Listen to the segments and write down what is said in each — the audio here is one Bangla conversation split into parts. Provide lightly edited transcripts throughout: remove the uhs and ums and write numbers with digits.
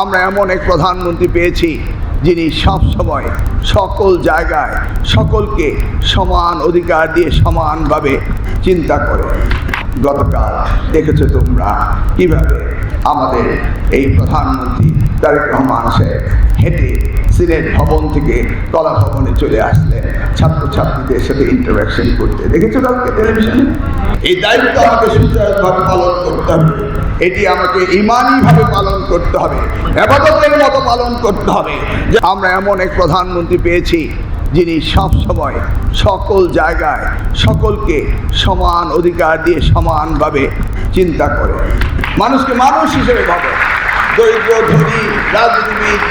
আমরা এমন এক প্রধানমন্ত্রী পেয়েছি যিনি সবসময় সকল জায়গায় সকলকে সমান অধিকার দিয়ে সমানভাবে চিন্তা করে। গতকাল দেখেছো তোমরা কিভাবে আমাদের এই প্রধানমন্ত্রী তারেক রহমান সাহেব হেঁটে সিনেট ভবন থেকে কলা ভবনে চলে আসলেন ছাত্রছাত্রীদের সাথে ইন্টারাকশন করতে। দেখেছো কালকে টেলিভিশনে? এই দায়িত্ব আমাকে সুচারুভাবে পালন করতে হবে, এটি আমাকে ইমানিভাবে পালন করতে হবে, ইবাদতের মতো পালন করতে হবে। যে আমরা এমন এক প্রধানমন্ত্রী পেয়েছি যিনি সবসময় সকল জায়গায় সকলকে সমান অধিকার দিয়ে সমানভাবে চিন্তা করে, মানুষকে মানুষ হিসেবে ভাবে। দরিদ্র ধনী রাজনীতিবিদ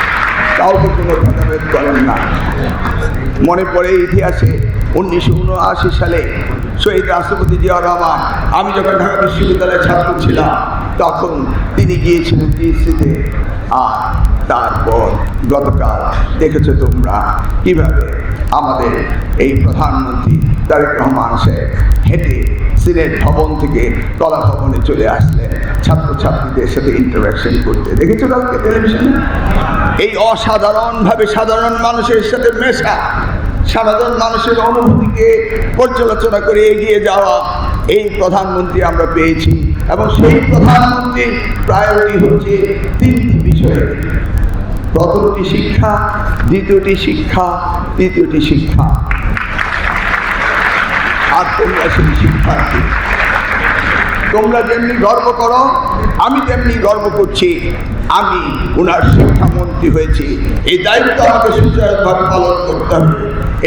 কাউকে কোনো ভেদাভেদ করেন না। মনে পড়ে ইতিহাসে 1979 সালে শহীদ রাষ্ট্রপতি জিয়া রহমান, আমি যখন ঢাকা বিশ্ববিদ্যালয়ের ছাত্র ছিলাম তখন তিনি গিয়েছিলেন টিএসসিতে। আর তারপর গতকাল দেখেছো তোমরা কিভাবে আমাদের এই প্রধানমন্ত্রী তারেক রহমান সাহেব হেঁটে সিনেট ভবন থেকে কলা ভবনে চলে আসলেন ছাত্রছাত্রীদের সাথে ইন্টারাকশন করতে। দেখেছো কালকে টেলিভিশনে? এই অসাধারণভাবে সাধারণ মানুষের সাথে মেশা, সাধারণ মানুষের অনুভূতিকে পর্যালোচনা করে এগিয়ে যাওয়া এই প্রধানমন্ত্রী আমরা পেয়েছি। এবং সেই প্রধানমন্ত্রীর প্রায়োরিটি হচ্ছে 3টি বিষয়ে: প্রথমটি শিক্ষা, দ্বিতীয়টি শিক্ষা, তৃতীয়টি শিক্ষা। আর তোমরা সেই শিক্ষার্থী, তোমরা যেমনি গর্ব করো আমি তেমনি গর্ব করছি আমি ওনার শিক্ষামন্ত্রী হয়েছি। এই দায়িত্ব আমাকে সুচারুভাবে পালন করতে হবে,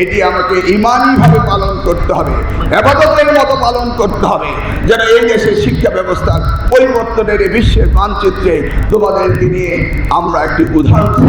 এটি আমাকে ইমানিভাবে পালন করতে হবে, ইবাদতের মতো পালন করতে হবে, যেন এই দেশের শিক্ষা ব্যবস্থার পরিবর্তনের এই বিশ্বের মানচিত্রে তোমাদেরকে নিয়ে আমরা একটি উদাহরণ